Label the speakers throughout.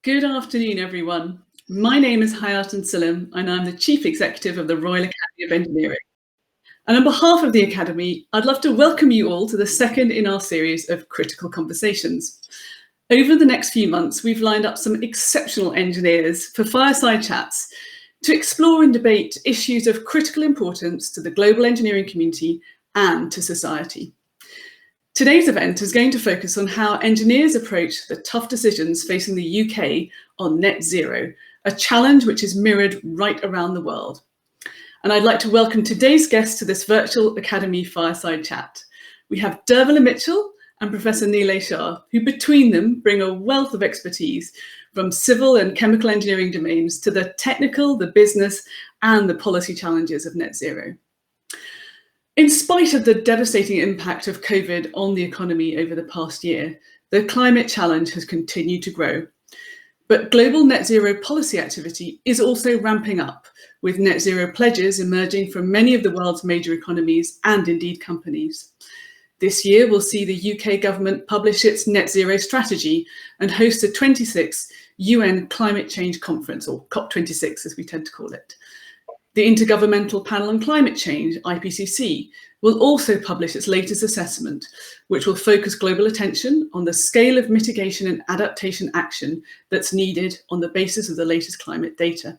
Speaker 1: Good afternoon, everyone. My name is Hayaatun Sillem, and I'm the Chief Executive of the Royal Academy of Engineering. And on behalf of the Academy, I'd love to welcome you all to the second in our series of Critical Conversations. Over the next few months, we've lined up some exceptional engineers for fireside chats to explore and debate issues of critical importance to the global engineering community and to society. Today's event is going to focus on how engineers approach the tough decisions facing the UK on net zero, a challenge which is mirrored right around the world. And I'd like to welcome today's guests to this virtual Academy fireside chat. We have Dervilla Mitchell and Professor Nilay Shah, who between them bring a wealth of expertise from civil and chemical engineering domains to the technical, the business, and the policy challenges of net zero. In spite of the devastating impact of COVID on the economy over the past year, the climate challenge has continued to grow. But global net zero policy activity is also ramping up, with net zero pledges emerging from many of the world's major economies and indeed companies. This year, we'll see the UK government publish its net zero strategy and host the 26th UN Climate Change Conference, or COP26 as we tend to call it. The Intergovernmental Panel on Climate Change, IPCC, will also publish its latest assessment, which will focus global attention on the scale of mitigation and adaptation action that's needed on the basis of the latest climate data.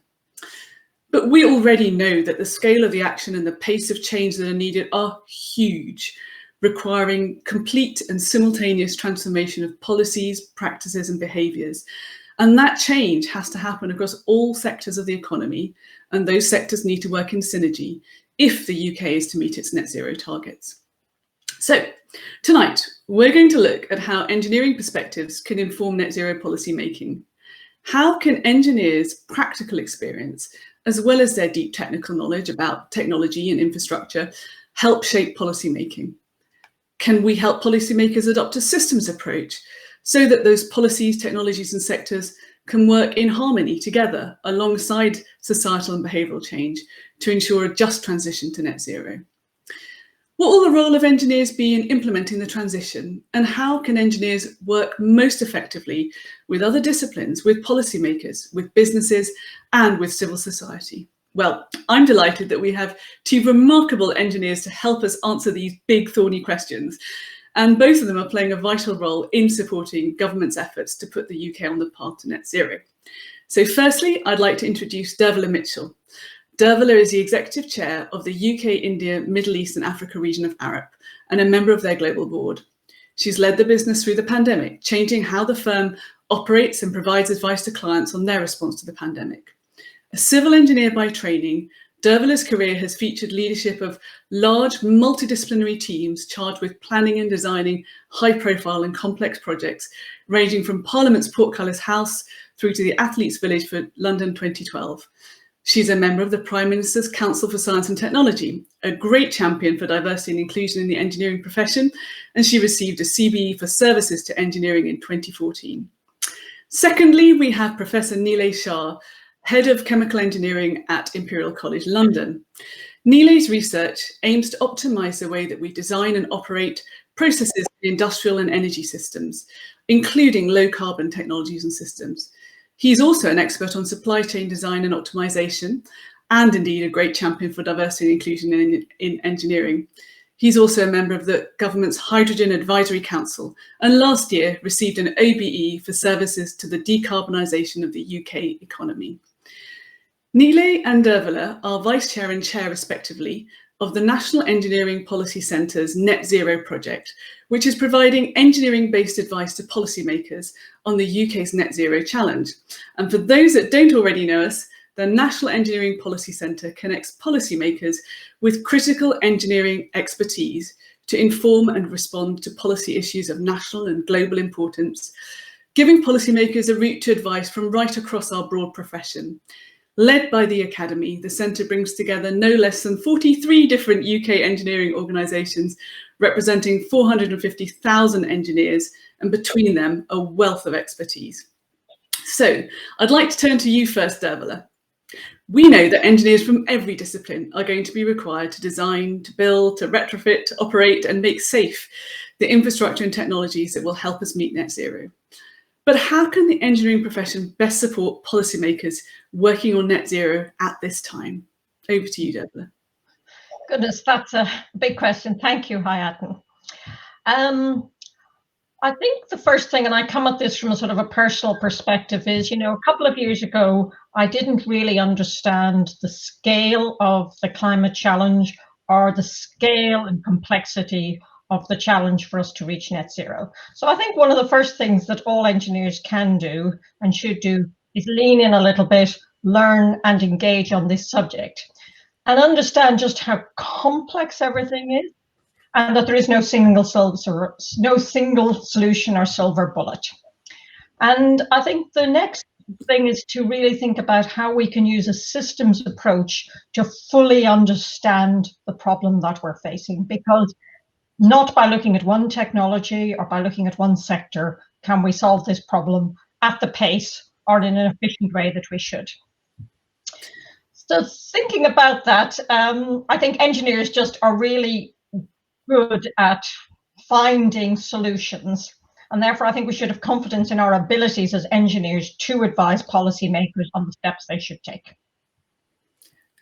Speaker 1: But we already know that the scale of the action and the pace of change that are needed are huge, requiring complete and simultaneous transformation of policies, practices, and behaviours. And that change has to happen across all sectors of the economy, and those sectors need to work in synergy if the UK is to meet its net zero targets. So tonight, we're going to look at how engineering perspectives can inform net zero policy making. How can engineers' practical experience, as well as their deep technical knowledge about technology and infrastructure, help shape policy making? Can we help policymakers adopt a systems approach so that those policies, technologies, and sectors can work in harmony together alongside societal and behavioural change to ensure a just transition to net zero? What will the role of engineers be in implementing the transition, and how can engineers work most effectively with other disciplines, with policymakers, with businesses, and with civil society? Well, I'm delighted that we have two remarkable engineers to help us answer these big, thorny questions. And both of them are playing a vital role in supporting government's efforts to put the UK on the path to net zero. So firstly, I'd like to introduce Dervilla Mitchell. Dervilla is the Executive Chair of the UK, India, Middle East and Africa region of Arup and a member of their global board. She's led the business through the pandemic, changing how the firm operates and provides advice to clients on their response to the pandemic. A civil engineer by training, Dervilla's career has featured leadership of large multidisciplinary teams charged with planning and designing high-profile and complex projects, ranging from Parliament's Portcullis House through to the Athletes' Village for London 2012. She's a member of the Prime Minister's Council for Science and Technology, a great champion for diversity and inclusion in the engineering profession, and she received a CBE for services to engineering in 2014. Secondly, we have Professor Nilay Shah, Head of Chemical Engineering at Imperial College London. Nilay's research aims to optimise the way that we design and operate processes in industrial and energy systems, including low-carbon technologies and systems. He's also an expert on supply chain design and optimisation, and indeed a great champion for diversity and inclusion in engineering. He's also a member of the government's Hydrogen Advisory Council, and last year received an OBE for services to the decarbonisation of the UK economy. Nilay and Dervilla are Vice Chair and Chair, respectively, of the National Engineering Policy Centre's Net Zero project, which is providing engineering-based advice to policymakers on the UK's net zero challenge. And for those that don't already know us, the National Engineering Policy Centre connects policymakers with critical engineering expertise to inform and respond to policy issues of national and global importance, giving policymakers a route to advice from right across our broad profession. Led by the Academy, the Centre brings together no less than 43 different UK engineering organisations representing 450,000 engineers, and between them, a wealth of expertise. So I'd like to turn to you first, Dervilla. We know that engineers from every discipline are going to be required to design, to build, to retrofit, to operate and make safe the infrastructure and technologies that will help us meet net zero. But how can the engineering profession best support policymakers working on net zero at this time? Over to you, Dervilla.
Speaker 2: Goodness, that's a big question. Thank you, Hayaatun. I think the first thing, and I come at this from a sort of a personal perspective, is, you know, a couple of years ago, I didn't really understand the scale of the climate challenge or the scale and complexity of the challenge for us to reach net zero. So I think one of the first things that all engineers can do and should do is lean in a little bit, learn and engage on this subject, and understand just how complex everything is, and that there is no single solution or silver bullet. And I think the next thing is to really think about how we can use a systems approach to fully understand the problem that we're facing, because not by looking at one technology or by looking at one sector can we solve this problem at the pace or in an efficient way that we should. So thinking about that, I think engineers just are really good at finding solutions, and therefore I think we should have confidence in our abilities as engineers to advise policymakers on the steps they should take.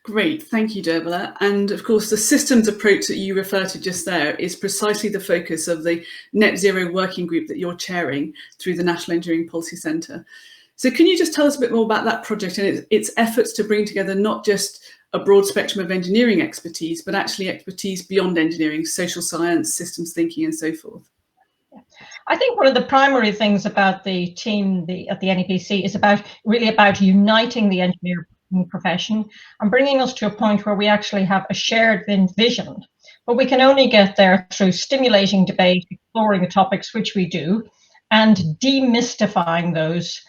Speaker 1: Great, thank you, Dervilla. And of course, the systems approach that you refer to just there is precisely the focus of the Net Zero Working Group that you're chairing through the National Engineering Policy Centre. So can you just tell us a bit more about that project and its efforts to bring together not just a broad spectrum of engineering expertise, but actually expertise beyond engineering, social science, systems thinking, and so forth?
Speaker 2: I think one of the primary things about the team at the NEPC is really about uniting the engineering profession and bringing us to a point where we actually have a shared vision. But we can only get there through stimulating debate, exploring the topics, which we do, and demystifying those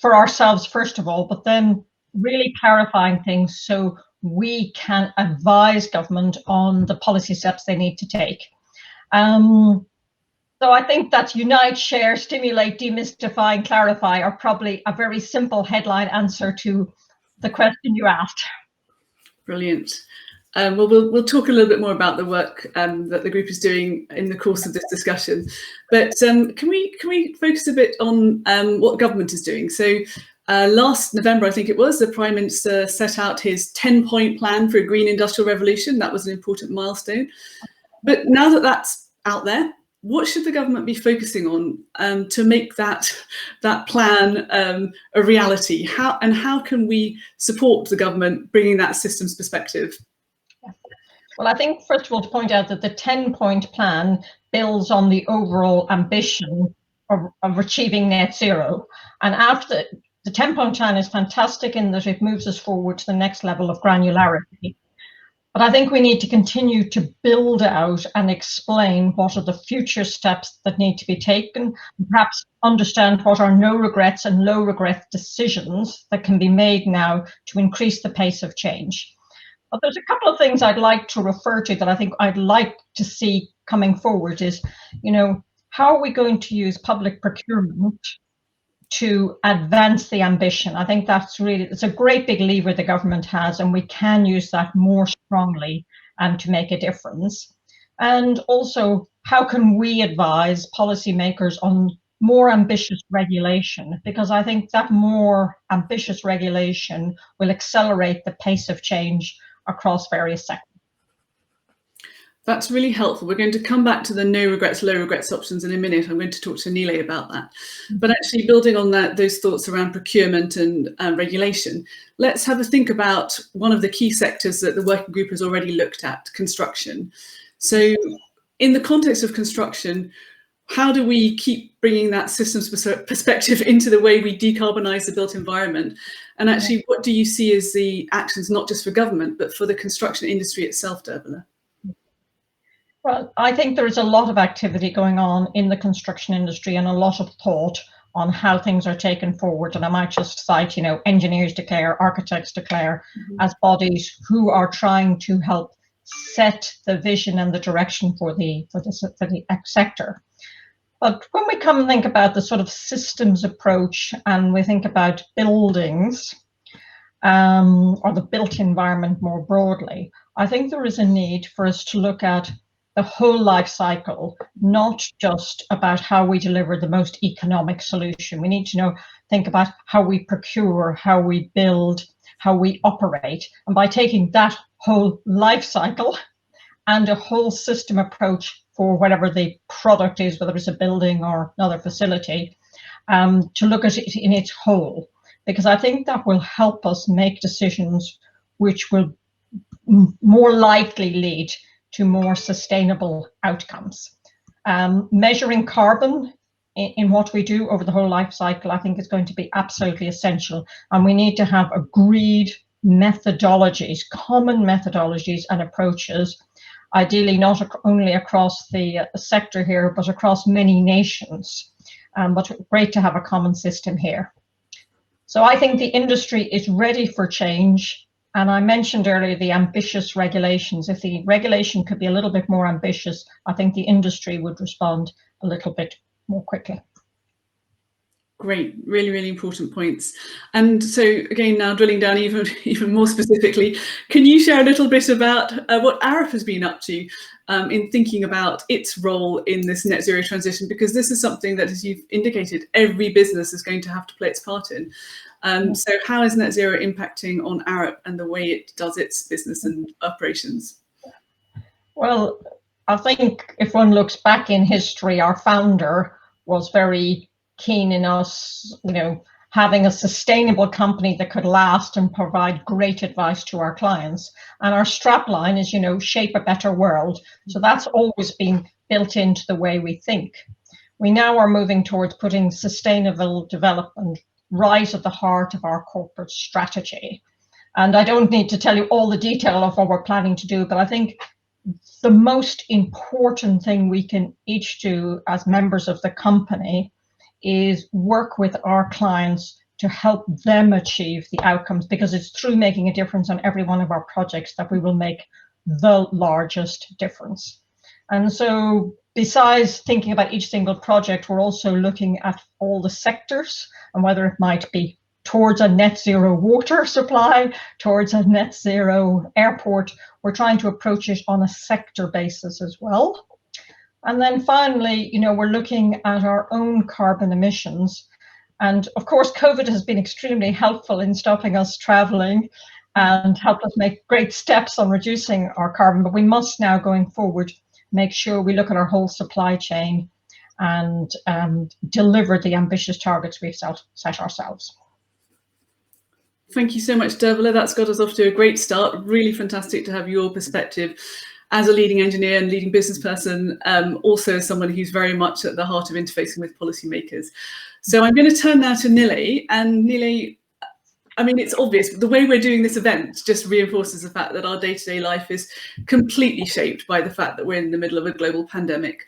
Speaker 2: for ourselves, first of all, but then really clarifying things so we can advise government on the policy steps they need to take. So I think that unite, share, stimulate, demystify, and clarify are probably a very simple headline answer to the question you asked.
Speaker 1: Brilliant. Well, we'll talk a little bit more about the work that the group is doing in the course of this discussion. But can we focus a bit on what government is doing? So last November, I think it was, the Prime Minister set out his 10-point plan for a green industrial revolution. That was an important milestone. But now that that's out there, what should the government be focusing on to make that plan a reality? How can we support the government bringing that systems perspective?
Speaker 2: Well, I think, first of all, to point out that the 10-point plan builds on the overall ambition of achieving net zero. And after the 10-point plan is fantastic in that it moves us forward to the next level of granularity. But I think we need to continue to build out and explain what are the future steps that need to be taken, and perhaps understand what are no regrets and low regret decisions that can be made now to increase the pace of change. But there's a couple of things I'd like to refer to that I think I'd like to see coming forward is, you know, how are we going to use public procurement to advance the ambition? I think it's a great big lever the government has, and we can use that more strongly to make a difference. And also, how can we advise policymakers on more ambitious regulation? Because I think that more ambitious regulation will accelerate the pace of change across various sectors.
Speaker 1: That's really helpful. We're going to come back to the no regrets, low regrets options in a minute. I'm going to talk to Nilay about that. But actually building on those thoughts around procurement and regulation, let's have a think about one of the key sectors that the working group has already looked at, construction. So in the context of construction, how do we keep bringing that systems perspective into the way we decarbonise the built environment? And actually, what do you see as the actions, not just for government, but for the construction industry itself, Dervilla?
Speaker 2: Well, I think there is a lot of activity going on in the construction industry and a lot of thought on how things are taken forward. And I might just cite, you know, engineers declare, architects declare, as bodies who are trying to help set the vision and the direction for the sector. But when we come and think about the sort of systems approach and we think about buildings or the built environment more broadly, I think there is a need for us to look at the whole life cycle, not just about how we deliver the most economic solution. We need to think about how we procure, how we build, how we operate. And by taking that whole life cycle and a whole system approach for whatever the product is, whether it's a building or another facility, to look at it in its whole, because I think that will help us make decisions which will more likely lead to more sustainable outcomes. Measuring carbon in what we do over the whole life cycle, I think, is going to be absolutely essential. And we need to have agreed methodologies, common methodologies and approaches, ideally not only across the sector here, but across many nations. But great to have a common system here. So I think the industry is ready for change. And I mentioned earlier the ambitious regulations. If the regulation could be a little bit more ambitious, I think the industry would respond a little bit more quickly.
Speaker 1: Great, really, really important points. And so again, now drilling down even more specifically, can you share a little bit about what Arup has been up to in thinking about its role in this net zero transition? Because this is something that, as you've indicated, every business is going to have to play its part in. So how is net zero impacting on Arup and the way it does its business and operations?
Speaker 2: Well, I think if one looks back in history, our founder was very keen in us, having a sustainable company that could last and provide great advice to our clients. And our strapline is, shape a better world. So that's always been built into the way we think. We now are moving towards putting sustainable development right at the heart of our corporate strategy. And I don't need to tell you all the detail of what we're planning to do, but I think the most important thing we can each do as members of the company is work with our clients to help them achieve the outcomes, because it's through making a difference on every one of our projects that we will make the largest difference. And so besides thinking about each single project, we're also looking at all the sectors and whether it might be towards a net zero water supply, towards a net zero airport. We're trying to approach it on a sector basis as well. And then finally, we're looking at our own carbon emissions. And of course, COVID has been extremely helpful in stopping us traveling and helped us make great steps on reducing our carbon. But we must now, going forward, make sure we look at our whole supply chain and deliver the ambitious targets we've set ourselves.
Speaker 1: Thank you so much, Dervilla. That's got us off to a great start. Really fantastic to have your perspective as a leading engineer and leading business person, also as someone who's very much at the heart of interfacing with policymakers. So I'm going to turn now to Nilay. And Nilay, I mean, it's obvious, but the way we're doing this event just reinforces the fact that our day-to-day life is completely shaped by the fact that we're in the middle of a global pandemic.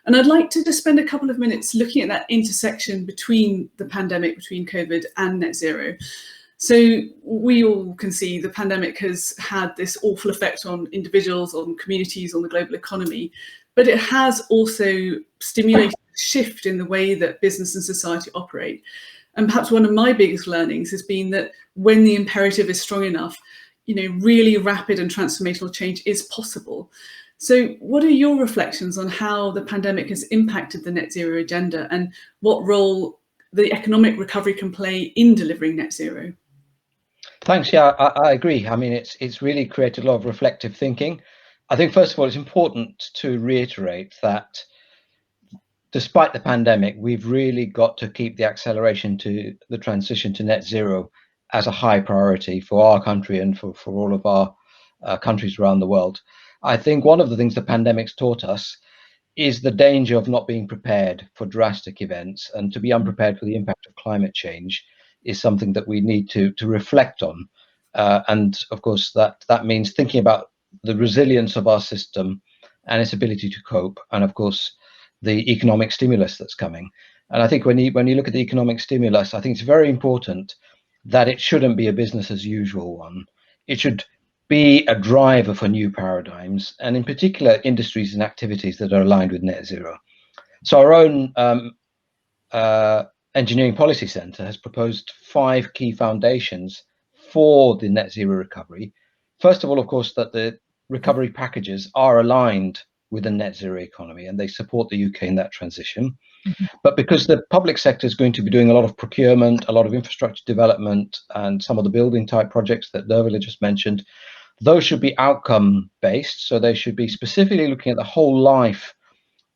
Speaker 1: And I'd like to just spend a couple of minutes looking at that intersection between the pandemic, between COVID and net zero. So we all can see the pandemic has had this awful effect on individuals, on communities, on the global economy, but it has also stimulated a shift in the way that business and society operate. And perhaps one of my biggest learnings has been that when the imperative is strong enough, really rapid and transformational change is possible. So what are your reflections on how the pandemic has impacted the net zero agenda and what role the economic recovery can play in delivering net zero?
Speaker 3: Thanks. Yeah, I agree. I mean, it's really created a lot of reflective thinking. I think, first of all, it's important to reiterate that despite the pandemic, we've really got to keep the acceleration to the transition to net zero as a high priority for our country and for all of our countries around the world. I think one of the things the pandemic's taught us is the danger of not being prepared for drastic events, and to be unprepared for the impact of climate change is something that we need to reflect on. And of course, that means thinking about the resilience of our system and its ability to cope, and of course, the economic stimulus that's coming. And I think when you look at the economic stimulus, I think it's very important that it shouldn't be a business as usual one. It should be a driver for new paradigms, and in particular, industries and activities that are aligned with net zero. So our own Engineering Policy Centre has proposed 5 key foundations for the net zero recovery. First of all, of course, that the recovery packages are aligned with a net zero economy, and they support the UK in that transition. But because the public sector is going to be doing a lot of procurement, a lot of infrastructure development, and some of the building type projects that Dervilla just mentioned, those should be outcome based. So they should be specifically looking at the whole life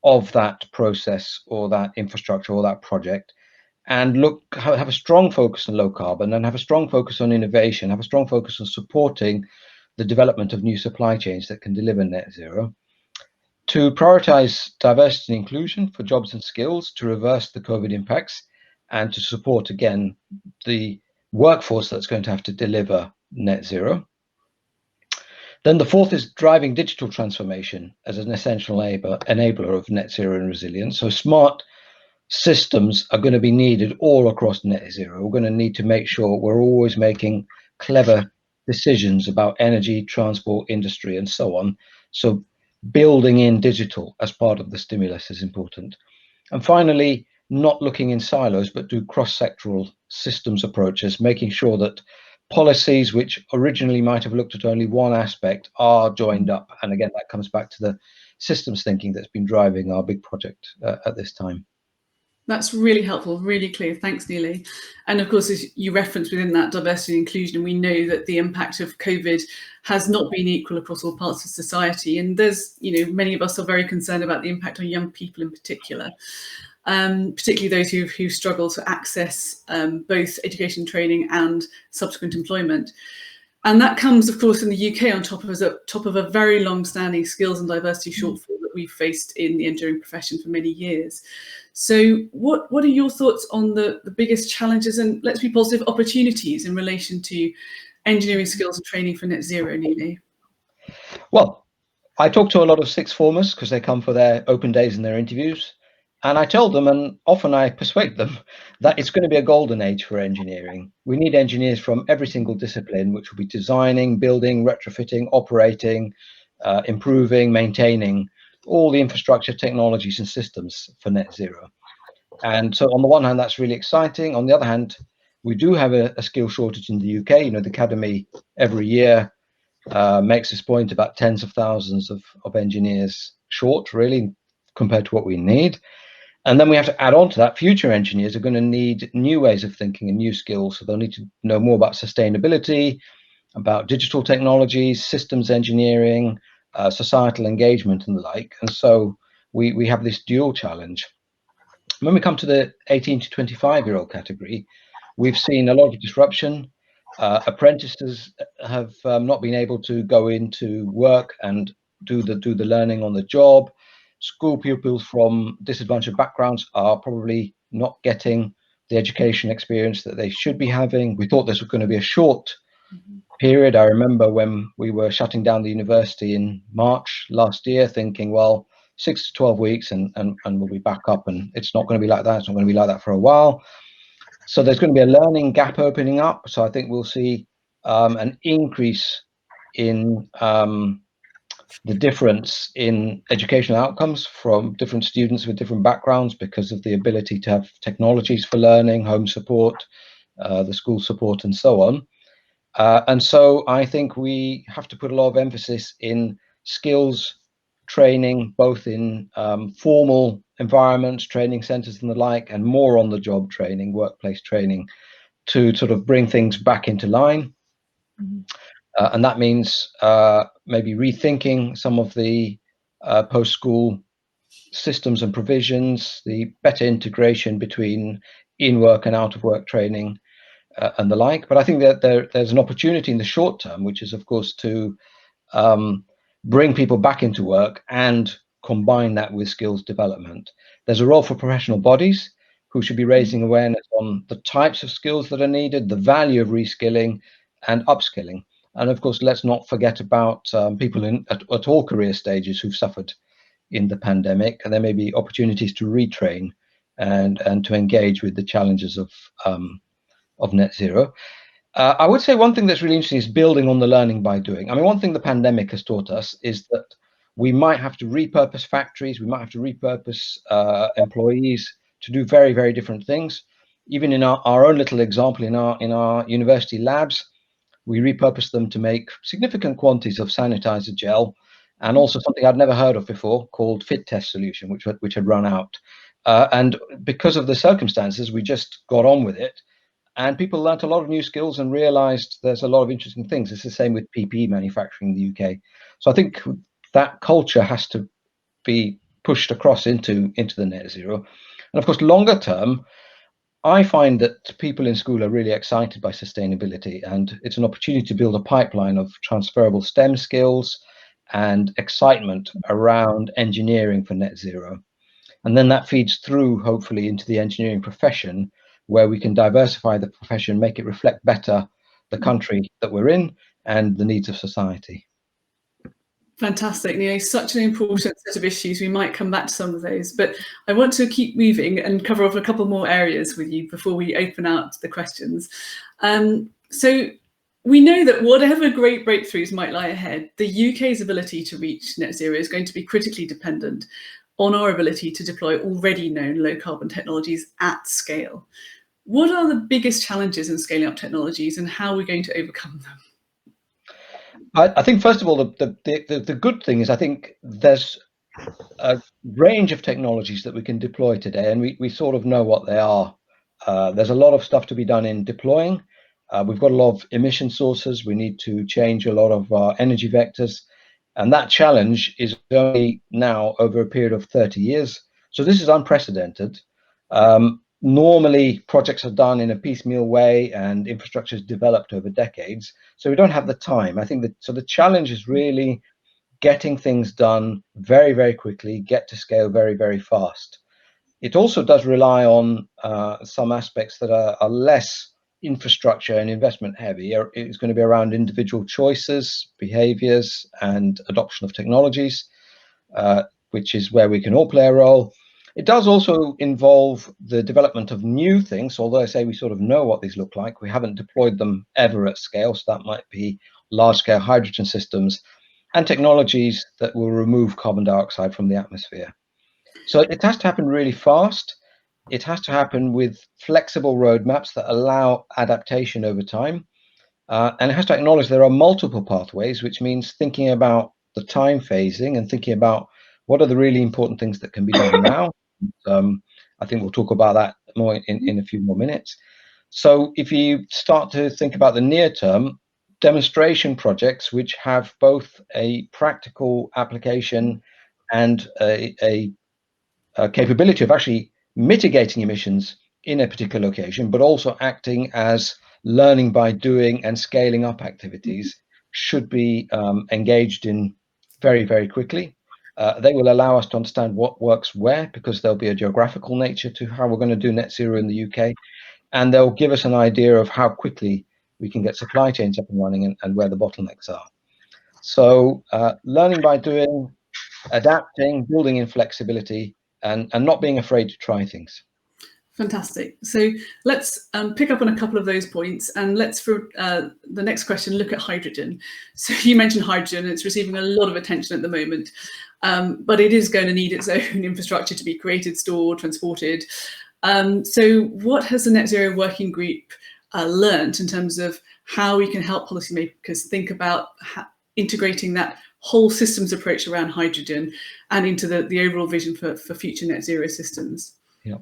Speaker 3: of that process or that infrastructure or that project, and have a strong focus on low carbon, and have a strong focus on innovation, have a strong focus on supporting the development of new supply chains that can deliver net zero, to prioritize diversity and inclusion for jobs and skills to reverse the COVID impacts, and to support, again, the workforce that's going to have to deliver net zero. Then the fourth is driving digital transformation as an essential enabler of net zero and resilience. So smart systems are going to be needed all across net zero. We're going to need to make sure we're always making clever decisions about energy, transport, industry, and so on. So building in digital as part of the stimulus is important. And finally, not looking in silos, but do cross-sectoral systems approaches, making sure that policies which originally might have looked at only one aspect are joined up. And again, that comes back to the systems thinking that's been driving our big project at this time.
Speaker 1: That's really helpful, really clear. Thanks, Nilay. And of course, as you referenced within that diversity and inclusion, we know that the impact of COVID has not been equal across all parts of society. And there's, many of us are very concerned about the impact on young people in particular, particularly those who struggle to access both education, training and subsequent employment. And that comes, of course, in the UK on top of a very long-standing skills and diversity shortfall that we've faced in the engineering profession for many years. So what are your thoughts on the biggest challenges and, let's be positive, opportunities in relation to engineering skills and training for net zero, Nilay?
Speaker 3: Well, I talk to a lot of sixth formers because they come for their open days and their interviews. And I tell them, and often I persuade them, that it's going to be a golden age for engineering. We need engineers from every single discipline, which will be designing, building, retrofitting, operating, improving, maintaining all the infrastructure, technologies and systems for net zero. And so on the one hand, that's really exciting. On the other hand, we do have a skill shortage in the UK. The Academy every year makes this point about tens of thousands of engineers short, really, compared to what we need. And then we have to add on to that, future engineers are going to need new ways of thinking and new skills. So they'll need to know more about sustainability, about digital technologies, systems engineering, societal engagement and the like. And so we have this dual challenge. When we come to the 18 to 25-year-old category, we've seen a lot of disruption. Apprentices have not been able to go into work and do the learning on the job. School pupils from disadvantaged backgrounds are probably not getting the education experience that they should be having. We thought this was going to be a short period. I remember when we were shutting down the university in March last year, thinking, well, 6 to 12 weeks and we'll be back up, and it's not going to be like that. It's not going to be like that for a while. So there's going to be a learning gap opening up. So I think we'll see an increase in the difference in educational outcomes from different students with different backgrounds because of the ability to have technologies for learning, home support, the school support, and so on. And so I think we have to put a lot of emphasis in skills training, both in formal environments, training centers and the like, and more on the job training, workplace training, to sort of bring things back into line. And that means maybe rethinking some of the post-school systems and provisions, the better integration between in-work and out-of-work training and the like. But I think that there's an opportunity in the short term, which is, of course, to bring people back into work and combine that with skills development. There's a role for professional bodies who should be raising awareness on the types of skills that are needed, the value of reskilling and upskilling. And of course, let's not forget about people at all career stages who've suffered in the pandemic. And there may be opportunities to retrain and to engage with the challenges of net zero. I would say one thing that's really interesting is building on the learning by doing. I mean, one thing the pandemic has taught us is that we might have to repurpose factories, we might have to repurpose employees to do very, very different things. Even in our own little example in our university labs, we repurpose them to make significant quantities of sanitizer gel, and also something I'd never heard of before called fit test solution, which had run out. And because of the circumstances, we just got on with it. And people learnt a lot of new skills and realized there's a lot of interesting things. It's the same with PPE manufacturing in the UK. So I think that culture has to be pushed across into the net zero. And of course, longer term, I find that people in school are really excited by sustainability, and it's an opportunity to build a pipeline of transferable STEM skills and excitement around engineering for net zero. And then that feeds through, hopefully, into the engineering profession, where we can diversify the profession, make it reflect better the country that we're in and the needs of society.
Speaker 1: Fantastic, Nilay. Such an important set of issues. We might come back to some of those, but I want to keep moving and cover off a couple more areas with you before we open out the questions. So we know that whatever great breakthroughs might lie ahead, the UK's ability to reach net zero is going to be critically dependent on our ability to deploy already known low carbon technologies at scale. What are the biggest challenges in scaling up technologies, and how are we going to overcome them?
Speaker 3: I think, first of all, the good thing is I think there's a range of technologies that we can deploy today, and we sort of know what they are. There's a lot of stuff to be done in deploying. We've got a lot of emission sources. We need to change a lot of our energy vectors. And that challenge is only now over a period of 30 years. So this is unprecedented. Normally, projects are done in a piecemeal way and infrastructure is developed over decades. So we don't have the time. I think that so the challenge is really getting things done very, very quickly, get to scale very, very fast. It also does rely on some aspects that are less infrastructure and investment heavy. It's going to be around individual choices, behaviors, and adoption of technologies, which is where we can all play a role. It does also involve the development of new things, although I say we sort of know what these look like. We haven't deployed them ever at scale, so that might be large-scale hydrogen systems and technologies that will remove carbon dioxide from the atmosphere. So it has to happen really fast. It has to happen with flexible roadmaps that allow adaptation over time. And it has to acknowledge there are multiple pathways, which means thinking about the time phasing and thinking about what are the really important things that can be done now. I think we'll talk about that more in a few more minutes. So if you start to think about the near term, demonstration projects which have both a practical application and a capability of actually mitigating emissions in a particular location, but also acting as learning by doing and scaling up activities should be engaged in very, very quickly. They will allow us to understand what works where, because there'll be a geographical nature to how we're going to do net zero in the UK. And they'll give us an idea of how quickly we can get supply chains up and running and where the bottlenecks are. So learning by doing, adapting, building in flexibility, and not being afraid to try things.
Speaker 1: Fantastic. So let's pick up on a couple of those points, and let's, for the next question, look at hydrogen. So you mentioned hydrogen, it's receiving a lot of attention at the moment, but it is going to need its own infrastructure to be created, stored, transported. So what has the Net Zero Working Group learned in terms of how we can help policymakers think about integrating that whole systems approach around hydrogen and into the overall vision for future net zero systems?
Speaker 3: Yeah.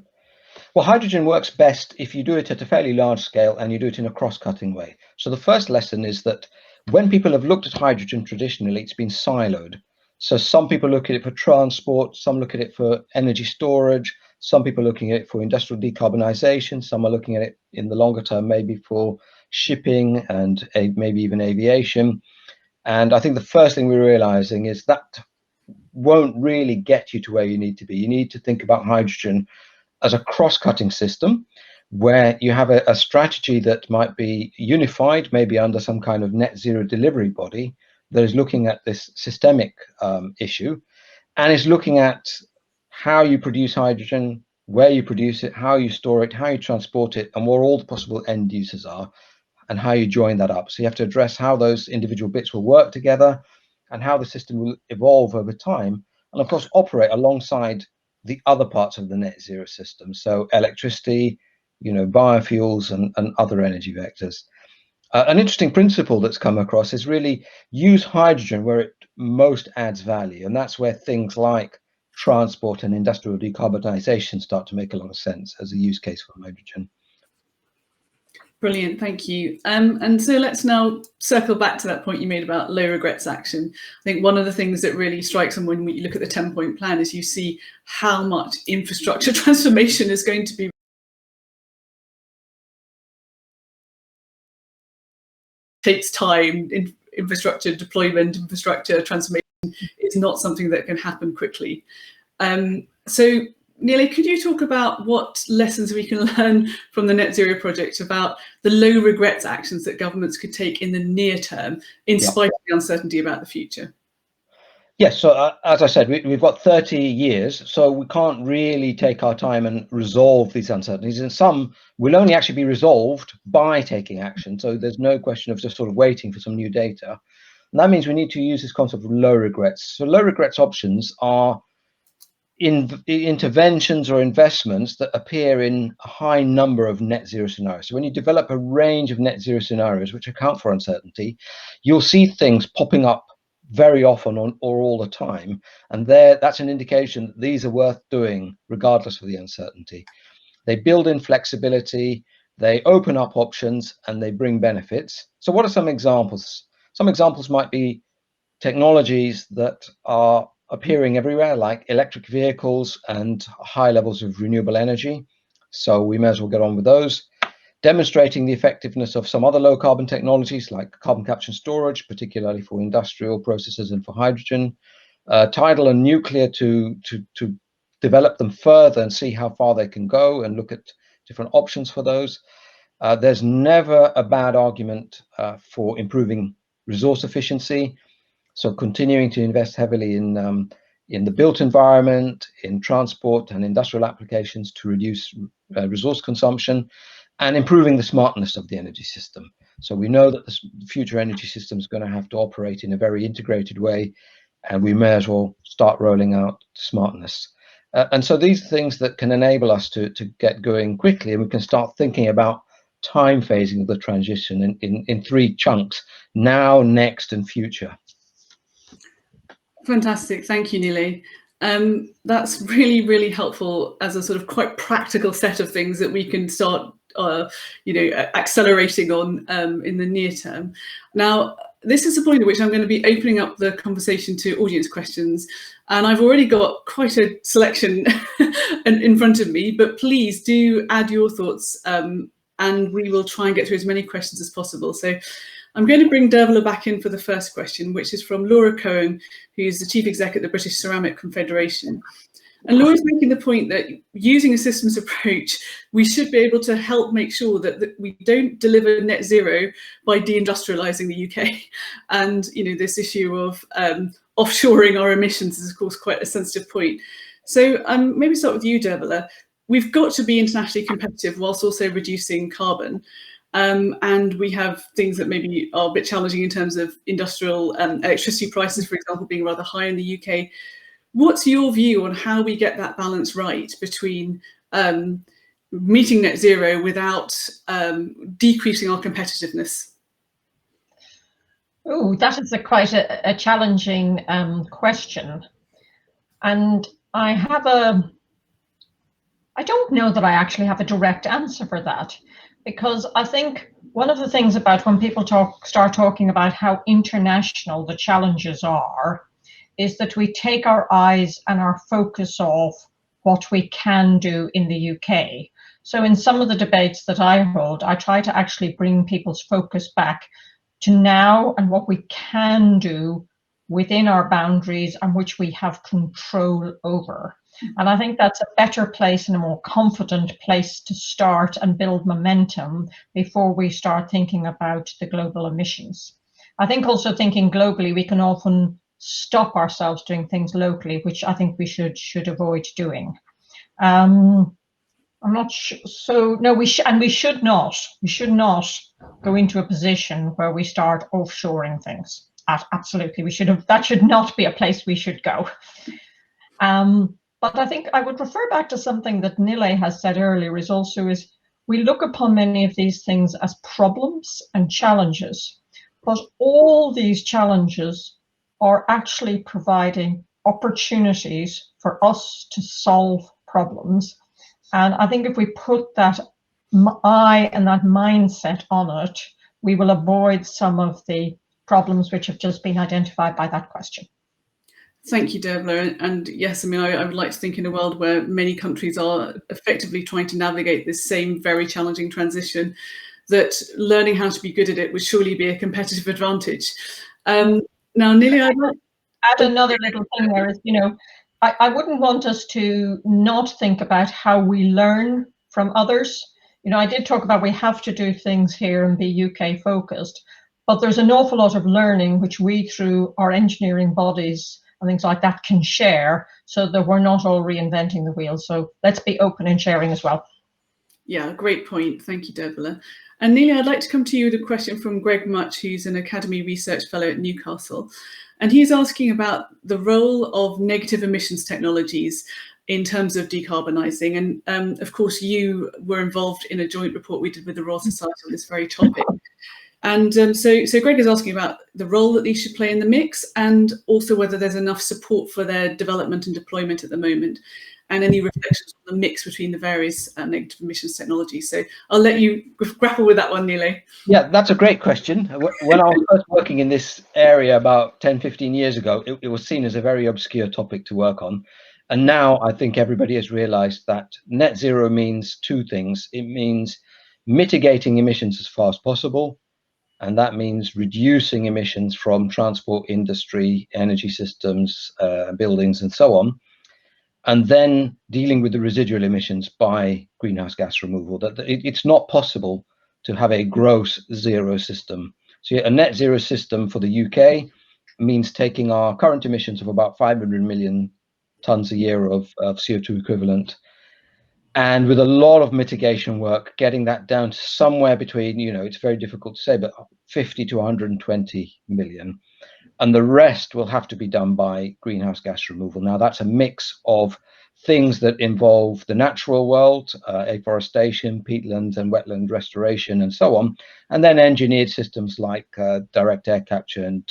Speaker 3: Well, hydrogen works best if you do it at a fairly large scale and you do it in a cross-cutting way. So the first lesson is that when people have looked at hydrogen traditionally, it's been siloed. So some people look at it for transport, some look at it for energy storage, some people are looking at it for industrial decarbonisation, some are looking at it in the longer term maybe for shipping and maybe even aviation. And I think the first thing we're realising is that won't really get you to where you need to be. You need to think about hydrogen as a cross-cutting system where you have a strategy that might be unified, maybe under some kind of net zero delivery body that is looking at this systemic issue and is looking at how you produce hydrogen, where you produce it, how you store it, how you transport it, and where all the possible end users are, and how you join that up. So you have to address how those individual bits will work together and how the system will evolve over time, and of course operate alongside the other parts of the net zero system. So electricity, biofuels and other energy vectors. An interesting principle that's come across is really use hydrogen where it most adds value, and that's where things like transport and industrial decarbonisation start to make a lot of sense as a use case for hydrogen.
Speaker 1: Brilliant, thank you. And so let's now circle back to that point you made about low regrets action. I think one of the things that really strikes them when we look at the 10-point plan is you see how much infrastructure transformation is going to be takes time. Infrastructure deployment, infrastructure transformation is not something that can happen quickly. So Nilay, could you talk about what lessons we can learn from the Net Zero project about the low regrets actions that governments could take in the near term, in spite of the uncertainty about the future?
Speaker 3: Yes, so as I said, we've got 30 years, so we can't really take our time and resolve these uncertainties. And some will only actually be resolved by taking action. So there's no question of just sort of waiting for some new data. And that means we need to use this concept of low regrets. So low regrets options are interventions or investments that appear in a high number of net zero scenarios. So when you develop a range of net zero scenarios which account for uncertainty, you'll see things popping up very often or all the time, and that's an indication that these are worth doing regardless of the uncertainty. They build in flexibility, they open up options, and they bring benefits. So what are some examples? Some examples might be technologies that are appearing everywhere, like electric vehicles and high levels of renewable energy. So we may as well get on with those. Demonstrating the effectiveness of some other low carbon technologies like carbon capture and storage, particularly for industrial processes and for hydrogen. Tidal and nuclear to develop them further and see how far they can go and look at different options for those. There's never a bad argument for improving resource efficiency. So continuing to invest heavily in the built environment, in transport and industrial applications to reduce resource consumption, and improving the smartness of the energy system. So we know that the future energy system is going to have to operate in a very integrated way, and we may as well start rolling out smartness. And so these are things that can enable us to get going quickly, and we can start thinking about time phasing of the transition in three chunks: now, next, and future.
Speaker 1: Fantastic, thank you, Nilay. That's really, really helpful as a sort of quite practical set of things that we can start, accelerating on in the near term. Now, this is the point at which I'm going to be opening up the conversation to audience questions, and I've already got quite a selection in front of me, but please do add your thoughts, and we will try and get through as many questions as possible. So I'm going to bring Dervilla back in for the first question, which is from Laura Cohen, who's the Chief Exec at the British Ceramic Confederation. And Laura's making the point that using a systems approach, we should be able to help make sure that we don't deliver net zero by deindustrializing the UK. And this issue of offshoring our emissions is, of course, quite a sensitive point. So maybe start with you, Dervilla. We've got to be internationally competitive whilst also reducing carbon. And we have things that maybe are a bit challenging in terms of industrial electricity prices, for example, being rather high in the UK. What's your view on how we get that balance right between meeting net zero without decreasing our competitiveness?
Speaker 2: Oh, that is quite a challenging question. And I don't know that I actually have a direct answer for that. Because I think one of the things about when people start talking about how international the challenges are, is that we take our eyes and our focus off what we can do in the UK. So in some of the debates that I hold, I try to actually bring people's focus back to now and what we can do within our boundaries and which we have control over. And I think that's a better place and a more confident place to start and build momentum before we start thinking about the global emissions. I think also thinking globally, we can often stop ourselves doing things locally, which I think we should avoid doing. I'm not sure. So no, we should not go into a position where we start offshoring things. Absolutely, that should not be a place we should go. But I think I would refer back to something that Nilay has said earlier, is we look upon many of these things as problems and challenges, but all these challenges are actually providing opportunities for us to solve problems. And I think if we put that eye and that mindset on it, we will avoid some of the problems which have just been identified by that question.
Speaker 1: Thank you, Dervilla. And yes, I mean, I would like to think in a world where many countries are effectively trying to navigate this same very challenging transition, that learning how to be good at it would surely be a competitive advantage. Now, Nilay, I'd like
Speaker 2: add another little thing there is, you know, I wouldn't want us to not think about how we learn from others. You know, I did talk about we have to do things here and be UK focused, but there's an awful lot of learning which we, through our engineering bodies and things like that, can share, so that we're not all reinventing the wheel. So let's be open and sharing as well.
Speaker 1: Yeah, great point. Thank you, Dervilla. And Nilay, I'd like to come to you with a question from Greg Much, who's an Academy Research Fellow at Newcastle. And he's asking about the role of negative emissions technologies in terms of decarbonising. And of course, you were involved in a joint report we did with the Royal Society on this very topic. And so Greg is asking about the role that these should play in the mix, and also whether there's enough support for their development and deployment at the moment, and any reflections on the mix between the various negative emissions technologies. So I'll let you grapple with that one, Nilay.
Speaker 3: Yeah, that's a great question. When I was first working in this area about 10, 15 years ago, it was seen as a very obscure topic to work on. And now I think everybody has realized that net zero means two things. It means mitigating emissions as far as possible, and that means reducing emissions from transport, industry, energy systems, buildings, and so on. And then dealing with the residual emissions by greenhouse gas removal. That it's not possible to have a gross zero system. So a net zero system for the UK means taking our current emissions of about 500 million tons a year of CO2 equivalent, and with a lot of mitigation work, getting that down to somewhere between, you know, it's very difficult to say, but 50 to 120 million. And the rest will have to be done by greenhouse gas removal. Now, that's a mix of things that involve the natural world, afforestation, peatland and wetland restoration, and so on, and then engineered systems like direct air capture and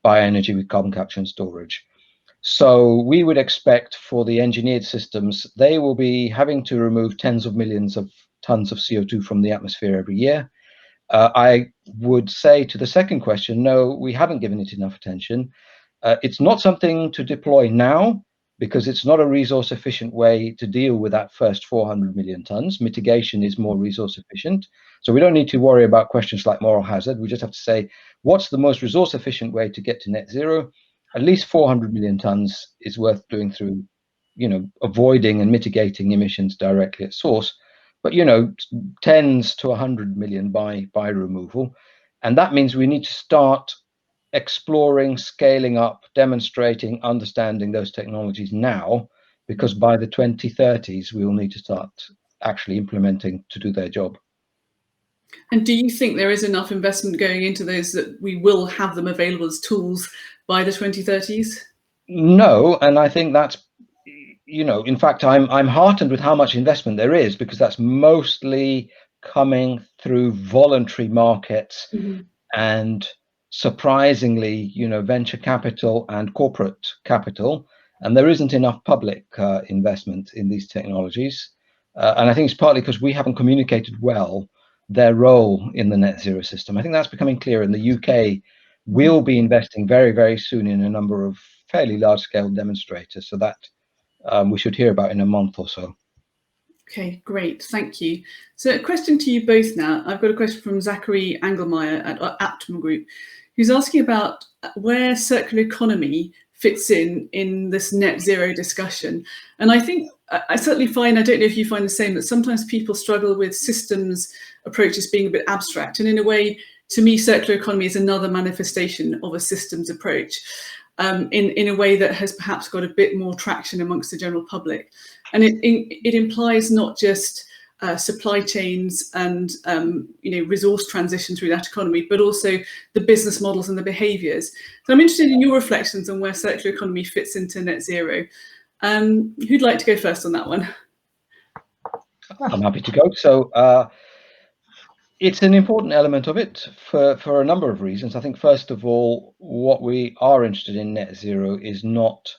Speaker 3: bioenergy with carbon capture and storage. So we would expect for the engineered systems, they will be having to remove tens of millions of tons of CO2 from the atmosphere every year. I would say to the second question, no, we haven't given it enough attention. It's not something to deploy now, because it's not a resource efficient way to deal with that first 400 million tons. Mitigation is more resource efficient. So we don't need to worry about questions like moral hazard. We just have to say, what's the most resource efficient way to get to net zero? At least 400 million tons is worth doing through, you know, avoiding and mitigating emissions directly at source. But, you know, tens to 100 million by removal. And that means we need to start exploring, scaling up, demonstrating, understanding those technologies now, because by the 2030s, we will need to start actually implementing to do their job.
Speaker 1: And do you think there is enough investment going into those that we will have them available as tools by the 2030s?
Speaker 3: No, and I think that's, you know, in fact, I'm heartened with how much investment there is, because that's mostly coming through voluntary markets and surprisingly, you know, venture capital and corporate capital, and there isn't enough public investment in these technologies. And I think it's partly because we haven't communicated well their role in the net zero system. I think that's becoming clear. In the UK, we'll be investing very, very soon in a number of fairly large-scale demonstrators, so that we should hear about in a month or so.
Speaker 1: Okay, great, thank you. So a question to you both now. I've got a question from Zachary Angelmeyer at Aptum Group, who's asking about where circular economy fits in this net zero discussion. And I think I certainly find, I don't know if you find the same, that sometimes people struggle with systems approaches being a bit abstract. And in a way, to me, circular economy is another manifestation of a systems approach in a way that has perhaps got a bit more traction amongst the general public. And it implies not just supply chains and you know, resource transition through that economy, but also the business models and the behaviours. So I'm interested in your reflections on where circular economy fits into net zero. Who'd like to go first on that one?
Speaker 3: I'm happy to go. So it's an important element of it for a number of reasons. I think, first of all, what we are interested in net zero is not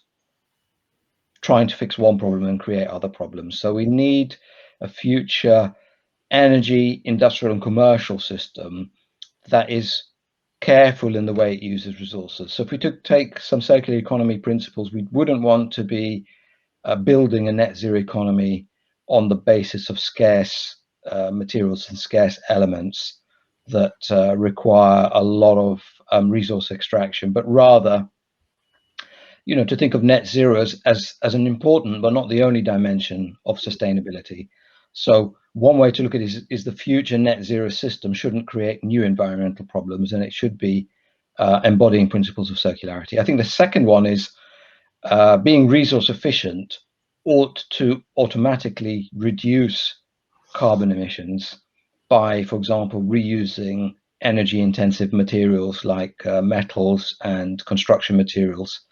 Speaker 3: trying to fix one problem and create other problems. So we need a future energy, industrial and commercial system that is careful in the way it uses resources. So if we take some circular economy principles, we wouldn't want to be building a net zero economy on the basis of scarce materials and scarce elements that require a lot of resource extraction, but rather, to think of net zero as an important but not the only dimension of sustainability. So one way to look at it is the future net zero system shouldn't create new environmental problems, and it should be embodying principles of circularity. I think the second one is being resource efficient ought to automatically reduce carbon emissions by, for example, reusing energy intensive materials like metals and construction materials,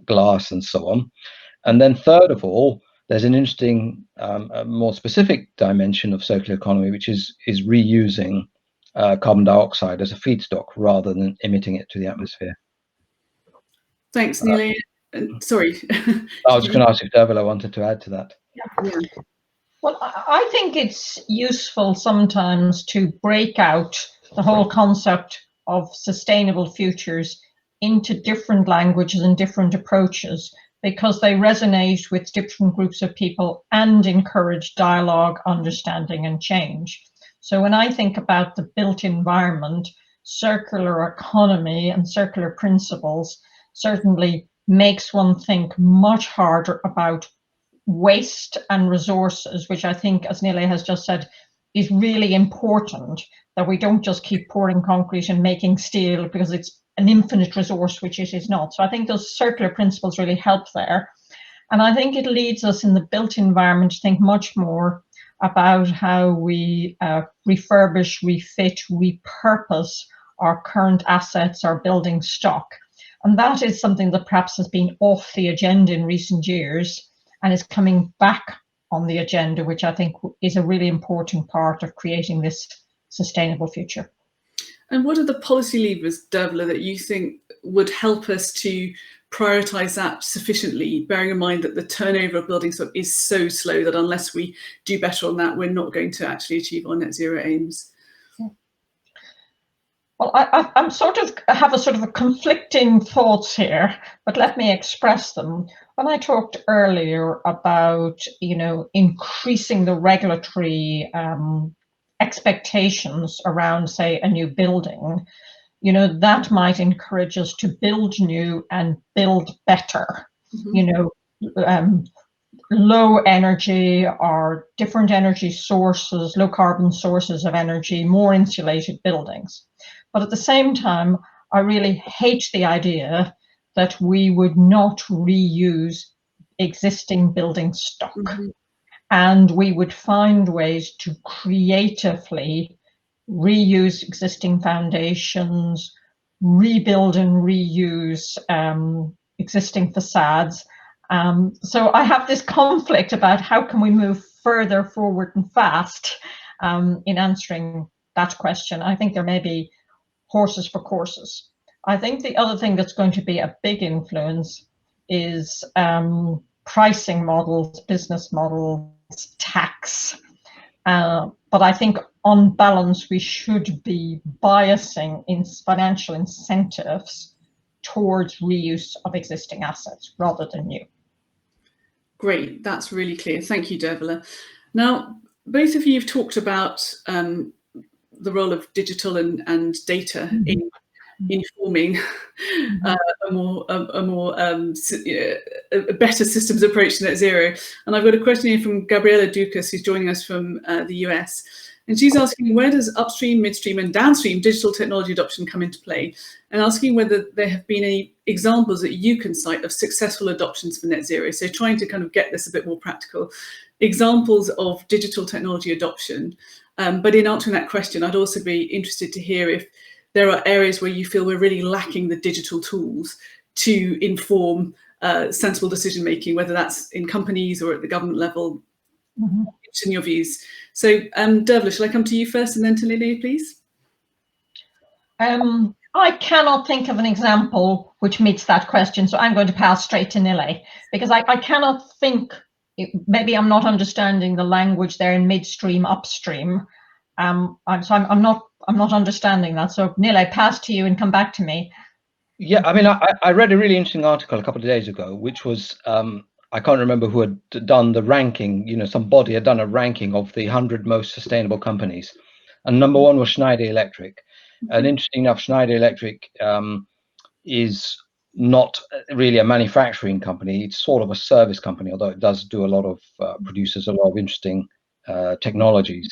Speaker 3: glass and so on. And then third of all, there's an interesting, more specific dimension of circular economy, which is reusing carbon dioxide as a feedstock rather than emitting it to the atmosphere.
Speaker 1: Thanks, Nilay. Sorry.
Speaker 3: I was going to ask if Dervilla wanted to add to that.
Speaker 2: Yeah. Well, I think it's useful sometimes to break out the whole concept of sustainable futures into different languages and different approaches, because they resonate with different groups of people and encourage dialogue, understanding and change. So when I think about the built environment, circular economy and circular principles certainly makes one think much harder about waste and resources, which I think, as Nilay has just said, is really important, that we don't just keep pouring concrete and making steel because it's an infinite resource, which it is not. So I think those circular principles really help there. And I think it leads us in the built environment to think much more about how we refurbish, refit, repurpose our current assets, our building stock. And that is something that perhaps has been off the agenda in recent years and is coming back on the agenda, which I think is a really important part of creating this sustainable future.
Speaker 1: And what are the policy levers, Dervilla, that you think would help us to prioritise that sufficiently, bearing in mind that the turnover of building stock is so slow that unless we do better on that, we're not going to actually achieve our net zero aims?
Speaker 2: Well, I have a sort of a conflicting thoughts here, but let me express them. When I talked earlier about, increasing the regulatory expectations around, say, a new building, that might encourage us to build new and build better. Mm-hmm. Low energy or different energy sources, low carbon sources of energy, more insulated buildings. But at the same time, I really hate the idea that we would not reuse existing building stock. Mm-hmm. And we would find ways to creatively reuse existing foundations, rebuild and reuse existing facades. So I have this conflict about how can we move further forward and fast in answering that question. I think there may be horses for courses. I think the other thing that's going to be a big influence is pricing models, business models, tax. But I think on balance, we should be biasing in financial incentives towards reuse of existing assets rather than new.
Speaker 1: Great, that's really clear. Thank you, Dervilla. Now, both of you have talked about the role of digital and data in informing a better systems approach to net zero. And I've got a question here from Gabriela Ducas, who's joining us from the US. And she's asking, where does upstream, midstream and downstream digital technology adoption come into play? And asking whether there have been any examples that you can cite of successful adoptions for net zero. So trying to kind of get this a bit more practical. Examples of digital technology adoption. But in answering that question, I'd also be interested to hear if there are areas where you feel we're really lacking the digital tools to inform sensible decision making, whether that's in companies or at the government level. Mm-hmm. interested in your views. So, Dervilla, shall I come to you first and then to Nilay, please?
Speaker 2: I cannot think of an example which meets that question, so I'm going to pass straight to Nilay, because I cannot think, maybe I'm not understanding the language there in midstream, upstream. I'm not understanding that. So Nilay, pass to you and come back to me.
Speaker 3: Yeah, I mean, I read a really interesting article a couple of days ago, which was, I can't remember who had done the ranking, you know, some body had done a ranking of the 100 most sustainable companies. And number one was Schneider Electric. And interesting enough, Schneider Electric is not really a manufacturing company. It's sort of a service company, although it does do a lot of, produces a lot of interesting technologies.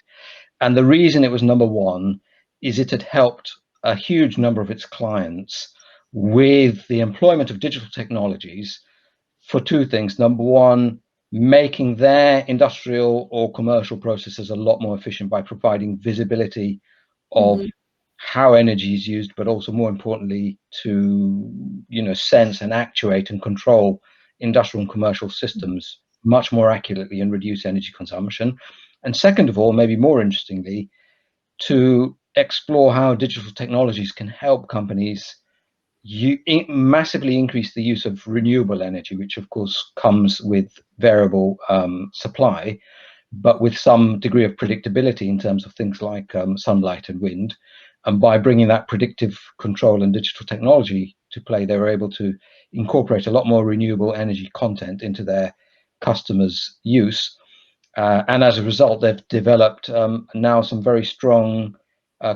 Speaker 3: And the reason it was number one is it had helped a huge number of its clients with the employment of digital technologies for two things. Number one, making their industrial or commercial processes a lot more efficient by providing visibility of how energy is used, but also more importantly to, you know, sense and actuate and control industrial and commercial systems much more accurately and reduce energy consumption. And second of all, maybe more interestingly, to explore how digital technologies can help companies massively increase the use of renewable energy, which of course comes with variable supply, but with some degree of predictability in terms of things like sunlight and wind. And by bringing that predictive control and digital technology to play, they were able to incorporate a lot more renewable energy content into their customers' use. And as a result, they've developed now some very strong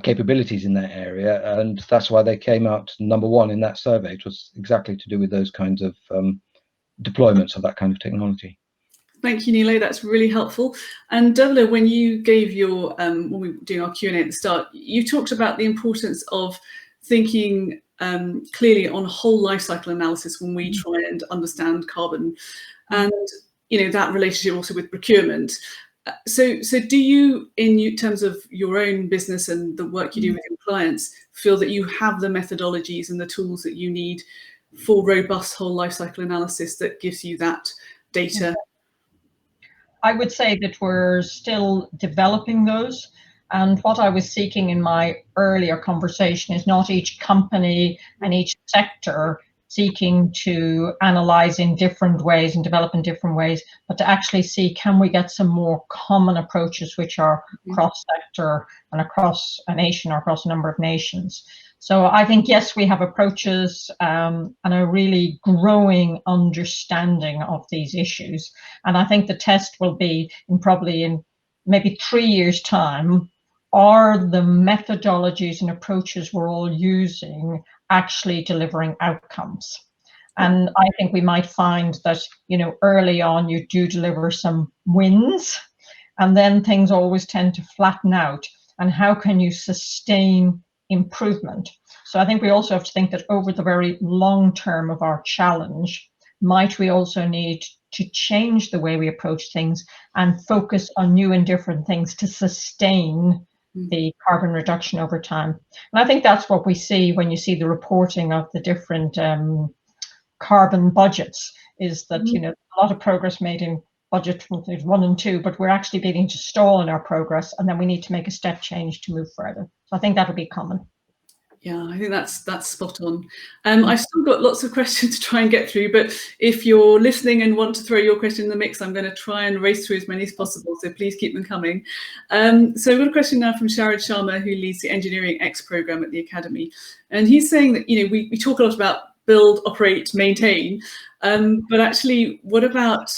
Speaker 3: capabilities in that area. And that's why they came out number one in that survey. It was exactly to do with those kinds of deployments of that kind of technology.
Speaker 1: Thank you, Nilay. That's really helpful. And Dervilla, when you gave your, when we were doing our Q&A at the start, you talked about the importance of thinking clearly on whole life cycle analysis when we try and understand carbon, and you know that relationship also with procurement. So do you, in terms of your own business and the work you do with your clients, feel that you have the methodologies and the tools that you need for robust whole life cycle analysis that gives you that data?
Speaker 2: I would say that we're still developing those. And what I was seeking in my earlier conversation is not each company and each sector seeking to analyze in different ways and develop in different ways, but to actually see, can we get some more common approaches which are cross-sector and across a nation or across a number of nations. So I think, yes, we have approaches and a really growing understanding of these issues. And I think the test will be probably in maybe 3 years' time, are the methodologies and approaches we're all using actually delivering outcomes? And I think we might find that, you know, early on you do deliver some wins, and then things always tend to flatten out. And how can you sustain improvement? So I think we also have to think that over the very long term of our challenge, might we also need to change the way we approach things and focus on new and different things to sustain the carbon reduction over time. And I think that's what we see when you see the reporting of the different carbon budgets, is that, you know, a lot of progress made in budget 1 and 2, but we're actually beginning to stall in our progress, and then we need to make a step change to move further. So I think that'll be common.
Speaker 1: Yeah, I think that's spot on. I've still got lots of questions to try and get through, but if you're listening and want to throw your question in the mix, I'm going to try and race through as many as possible, so please keep them coming. So we've got a question now from Sharad Sharma, who leads the Engineering X program at the Academy. And he's saying that, you know, we talk a lot about build, operate, maintain, but actually, what about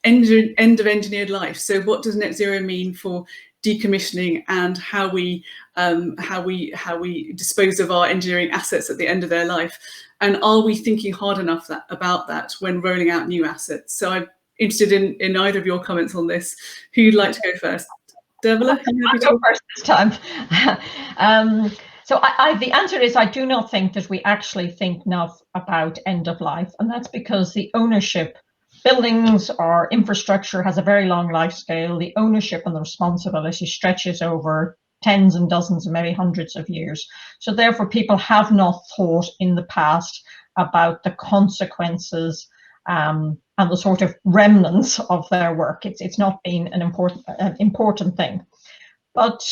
Speaker 1: end of engineered life? So what does net zero mean for decommissioning and how we dispose of our engineering assets at the end of their life, and are we thinking hard enough about that when rolling out new assets? So I'm interested in either of your comments on this. Who'd like to go first? Dervilla,
Speaker 2: I'll go first this time. So the answer is I do not think that we actually think enough about end of life, and that's because the ownership, buildings or infrastructure, has a very long life scale. The ownership and the responsibility stretches over tens and dozens and maybe hundreds of years. So therefore, people have not thought in the past about the consequences and the sort of remnants of their work. It's not been an important thing, but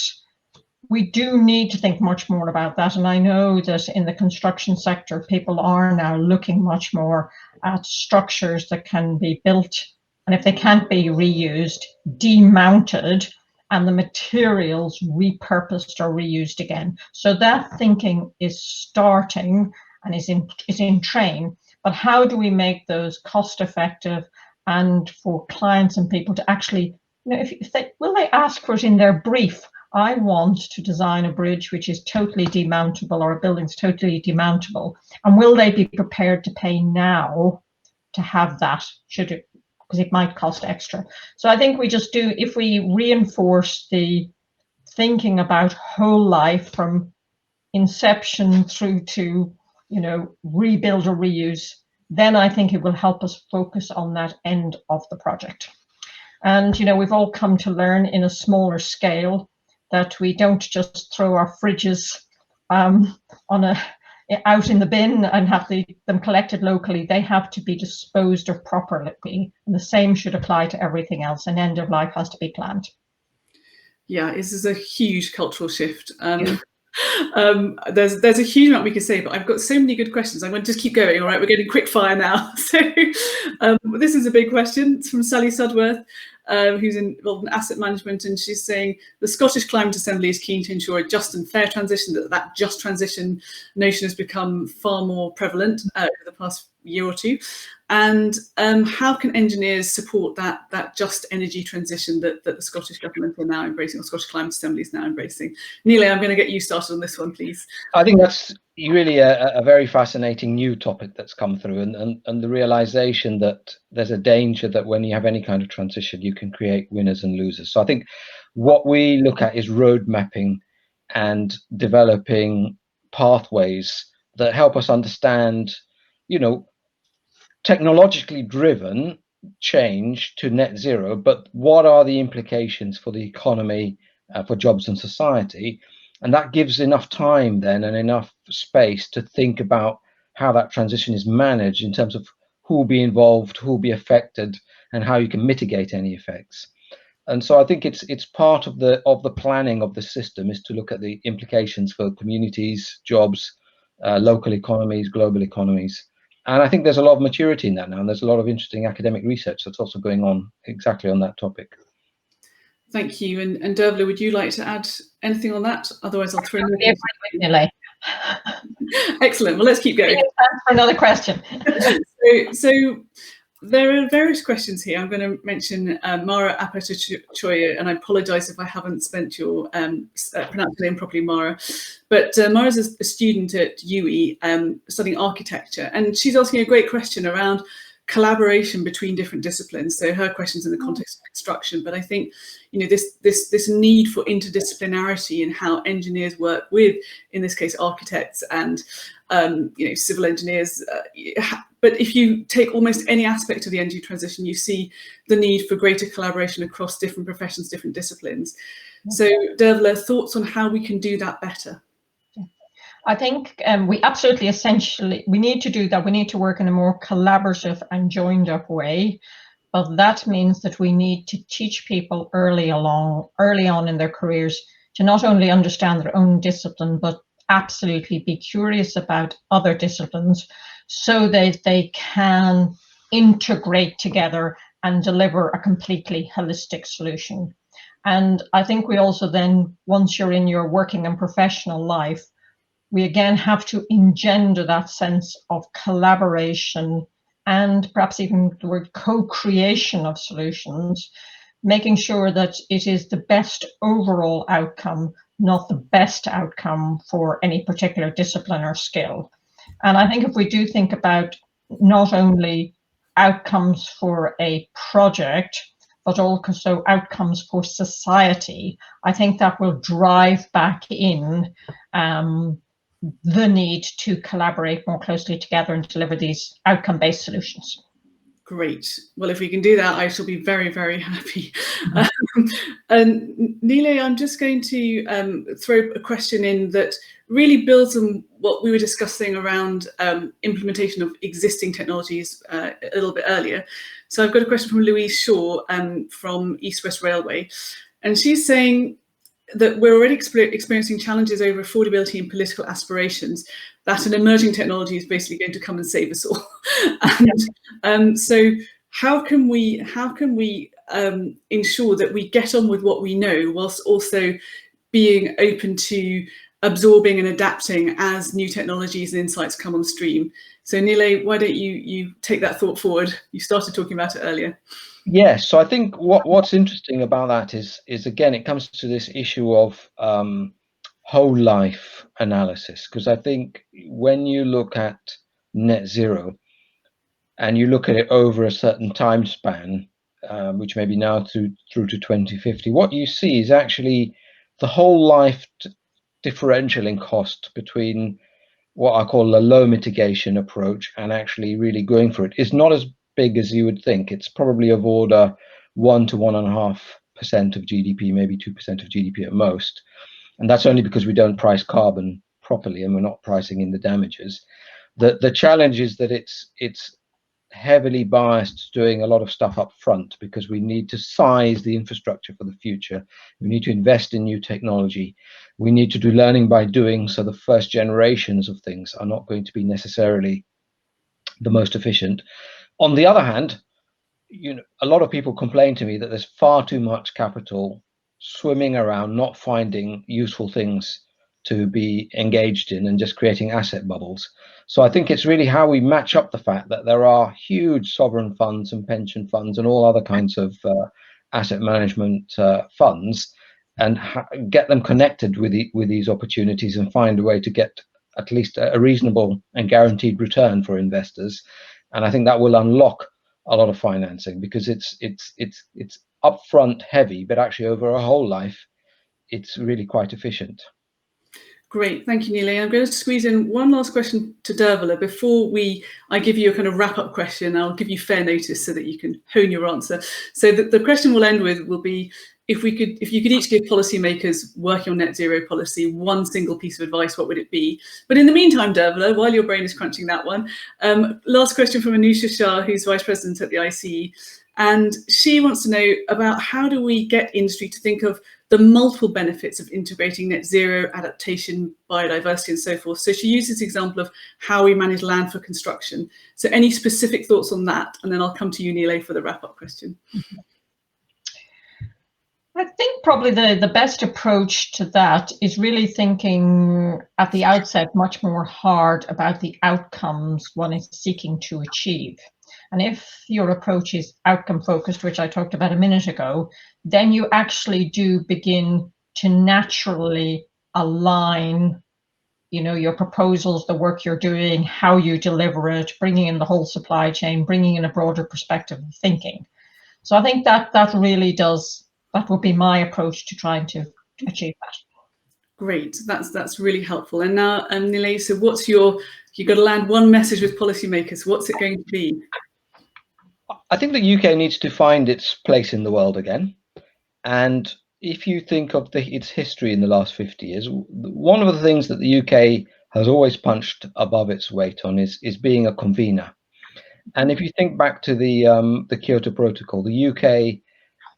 Speaker 2: we do need to think much more about that. And I know that in the construction sector, people are now looking much more at structures that can be built, and if they can't be reused, demounted, and the materials repurposed or reused again. So that thinking is starting and is in train. But how do we make those cost effective, and for clients and people to actually, if they will they ask for it in their brief? I want to design a bridge which is totally demountable, or a building's totally demountable, and will they be prepared to pay now to have that, should it, because it might cost extra. So I think we just do, if we reinforce the thinking about whole life from inception through to, rebuild or reuse, then I think it will help us focus on that end of the project. And we've all come to learn in a smaller scale that we don't just throw our fridges out in the bin and have them collected locally. They have to be disposed of properly, and the same should apply to everything else. An end of life has to be planned.
Speaker 1: Yeah, this is a huge cultural shift. There's a huge amount we could say, but I've got so many good questions. I'm going to just keep going. All right, we're getting quick fire now. So this is a big question. It's from Sally Sudworth, who's involved in asset management, and she's saying the Scottish Climate Assembly is keen to ensure a just and fair transition. That just transition notion has become far more prevalent over the past year or two. And how can engineers support that just energy transition that the Scottish Government are now embracing, or Scottish Climate Assembly is now embracing? Nilay, I'm going to get you started on this one, please.
Speaker 3: I think that's really a very fascinating new topic that's come through, and the realization that there's a danger that when you have any kind of transition, you can create winners and losers. So I think what we look at is road mapping and developing pathways that help us understand, technologically driven change to net zero, but what are the implications for the economy, for jobs and society? And that gives enough time then and enough space to think about how that transition is managed in terms of who will be involved, who will be affected, and how you can mitigate any effects. And so I think it's part of the planning of the system is to look at the implications for communities, jobs, local economies, global economies. And I think there's a lot of maturity in that now, and there's a lot of interesting academic research that's also going on exactly on that topic.
Speaker 1: Thank you. And Dervilla, would you like to add anything on that? Otherwise, I'll throw in
Speaker 2: Nilay.
Speaker 1: Excellent. Well, let's keep going.
Speaker 2: Time for another question.
Speaker 1: So there are various questions here. I'm going to mention Mara Apatochoya, and I apologise if I haven't spent your pronounced your name properly, Mara. But Mara's a student at UE studying architecture, and she's asking a great question around collaboration between different disciplines. So her question's in the context of construction, but I think this need for interdisciplinarity in how engineers work with, in this case, architects and civil engineers. But if you take almost any aspect of the energy transition, you see the need for greater collaboration across different professions, different disciplines. So Dervilla, thoughts on how we can do that better?
Speaker 2: I think we absolutely essentially, we need to do that. We need to work in a more collaborative and joined up way. But that means that we need to teach people early on in their careers to not only understand their own discipline, but absolutely be curious about other disciplines so that they can integrate together and deliver a completely holistic solution. And I think we also then, once you're in your working and professional life, we again have to engender that sense of collaboration and perhaps even the word co-creation of solutions, making sure that it is the best overall outcome, not the best outcome for any particular discipline or skill. And I think if we do think about not only outcomes for a project, but also outcomes for society, I think that will drive back in the need to collaborate more closely together and deliver these outcome-based solutions.
Speaker 1: Great. Well, if we can do that, I shall be very, very happy. And Nilay, I'm just going to throw a question in that really builds on what we were discussing around implementation of existing technologies a little bit earlier. So I've got a question from Louise Shaw from East West Railway, and she's saying that we're already experiencing challenges over affordability and political aspirations, that an emerging technology is basically going to come and save us all. And so how can we ensure that we get on with what we know whilst also being open to absorbing and adapting as new technologies and insights come on stream? So Nilay, why don't you take that thought forward? You started talking about it earlier.
Speaker 3: Yes, so I think what's interesting about that is again, it comes to this issue of whole life analysis, because I think when you look at net zero and you look at it over a certain time span, which may be now through to 2050, what you see is actually the whole life differential in cost between what I call a low mitigation approach and actually really going for it is not as big as you would think. It's probably of order 1 to 1.5% of GDP, maybe 2% of GDP at most. And that's only because we don't price carbon properly and we're not pricing in the damages. The challenge is that it's heavily biased to doing a lot of stuff up front, because we need to size the infrastructure for the future. We need to invest in new technology. We need to do learning by doing, so the first generations of things are not going to be necessarily the most efficient. On the other hand, a lot of people complain to me that there's far too much capital swimming around, not finding useful things to be engaged in and just creating asset bubbles. So I think it's really how we match up the fact that there are huge sovereign funds and pension funds and all other kinds of asset management funds, and get them connected with these opportunities and find a way to get at least a reasonable and guaranteed return for investors. And I think that will unlock a lot of financing, because it's upfront heavy, but actually over a whole life, it's really quite efficient.
Speaker 1: Great, thank you, Nilay. I'm going to squeeze in one last question to Dervilla before I give you a kind of wrap-up question. I'll give you fair notice so that you can hone your answer. So the question we'll end with will be, if you could each give policymakers working on net zero policy one single piece of advice, what would it be? But in the meantime, Dervilla, while your brain is crunching that one, last question from Nilay Shah, who's Vice President at the ICE. And she wants to know about how do we get industry to think of the multiple benefits of integrating net zero, adaptation, biodiversity, and so forth. So she uses the example of how we manage land for construction. So any specific thoughts on that? And then I'll come to you, Nilay, for the wrap-up question.
Speaker 2: I think probably the best approach to that is really thinking at the outset much more hard about the outcomes one is seeking to achieve. And if your approach is outcome focused, which I talked about a minute ago, then you actually do begin to naturally align, your proposals, the work you're doing, how you deliver it, bringing in the whole supply chain, bringing in a broader perspective of thinking. So I think that really does, that would be my approach to trying to achieve that.
Speaker 1: Great, that's really helpful. And now, Nilay, so you've got to land one message with policymakers. What's it going to be?
Speaker 3: I think the UK needs to find its place in the world again. And if you think of its history in the last 50 years, one of the things that the UK has always punched above its weight on is being a convener. And if you think back to the Kyoto Protocol, the UK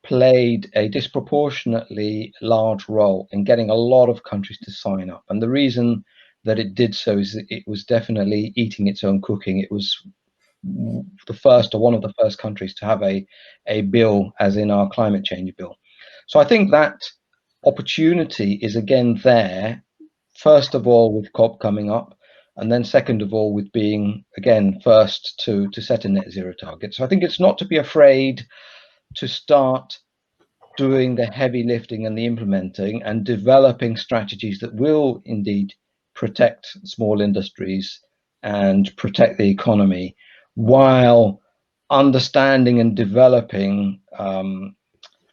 Speaker 3: played a disproportionately large role in getting a lot of countries to sign up. And the reason that it did so is that it was definitely eating its own cooking. It was the first, or one of the first countries to have a bill, as in our climate change bill. So I think that opportunity is again there, first of all with COP coming up, and then second of all with being again first to set a net zero target. So I think it's not to be afraid to start doing the heavy lifting and the implementing and developing strategies that will indeed protect small industries and protect the economy, while understanding and developing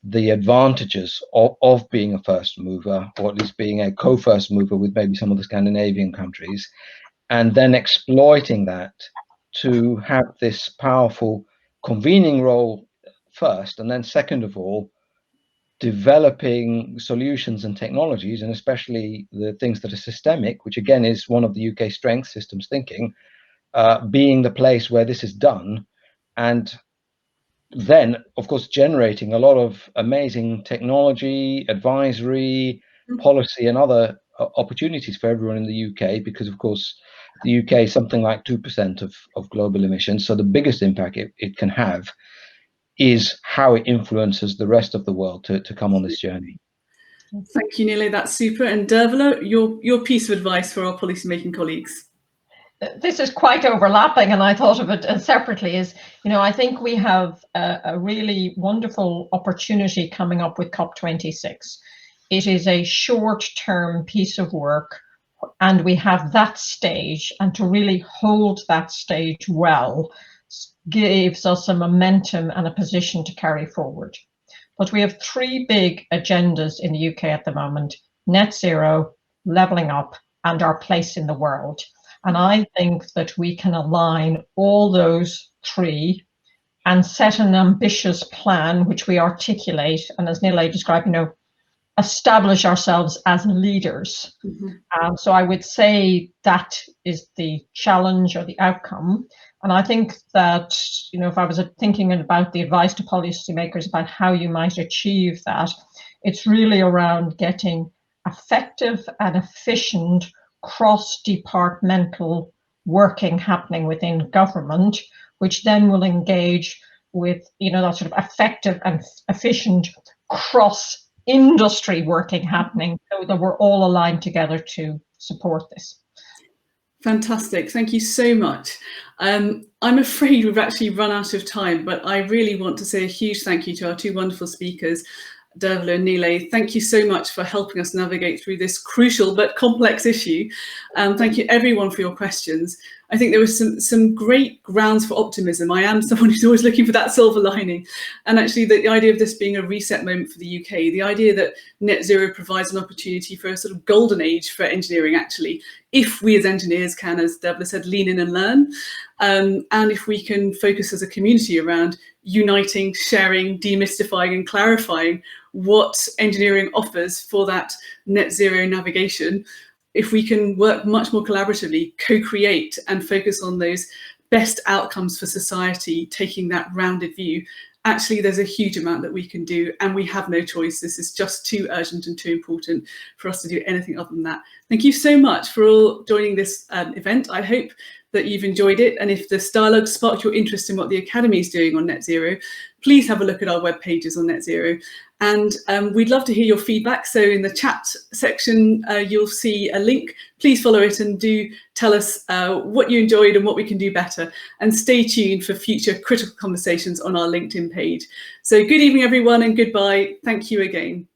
Speaker 3: the advantages of being a first mover, or at least being a co-first mover with maybe some of the Scandinavian countries, and then exploiting that to have this powerful convening role first, and then second of all, developing solutions and technologies, and especially the things that are systemic, which again is one of the UK strengths, systems thinking, being the place where this is done, and then of course generating a lot of amazing technology, advisory, policy, and other opportunities for everyone in the UK, because of course the UK is something like 2% of global emissions, so the biggest impact it can have is how it influences the rest of the world to come on this journey.
Speaker 1: Thank you, Nilay. That's super. And Dervilla, your piece of advice for our policymaking colleagues.
Speaker 2: This is quite overlapping, and I thought of it separately. Is, I think we have a really wonderful opportunity coming up with COP26. It is a short-term piece of work, and we have that stage, and to really hold that stage well gives us a momentum and a position to carry forward. But we have three big agendas in the UK at the moment: net zero, levelling up, and our place in the world. And I think that we can align all those three and set an ambitious plan, which we articulate, and as Nilay described, establish ourselves as leaders. So I would say that is the challenge or the outcome. And I think that, if I was thinking about the advice to policymakers about how you might achieve that, it's really around getting effective and efficient cross-departmental working happening within government, which then will engage with, that sort of effective and efficient cross-industry working happening, so that we're all aligned together to support this.
Speaker 1: Fantastic. Thank you so much. I'm afraid we've actually run out of time, but I really want to say a huge thank you to our two wonderful speakers, Dervilla and Nilay. Thank you so much for helping us navigate through this crucial but complex issue. Thank you everyone for your questions. I think there was some great grounds for optimism. I am someone who's always looking for that silver lining. And actually the idea of this being a reset moment for the UK, the idea that net zero provides an opportunity for a sort of golden age for engineering, actually, if we as engineers can, as Dervilla said, lean in and learn. And if we can focus as a community around uniting, sharing, demystifying and clarifying what engineering offers for that net zero navigation, if we can work much more collaboratively, co-create and focus on those best outcomes for society, taking that rounded view, actually there's a huge amount that we can do, and we have no choice. This is just too urgent and too important for us to do anything other than that. Thank you so much for all joining this event. I hope that you've enjoyed it, and if this dialogue sparked your interest in what the Academy is doing on net zero, please have a look at our web pages on net zero. And we'd love to hear your feedback. So in the chat section, you'll see a link. Please follow it and do tell us what you enjoyed and what we can do better. And stay tuned for future critical conversations on our LinkedIn page. So good evening, everyone, and goodbye. Thank you again.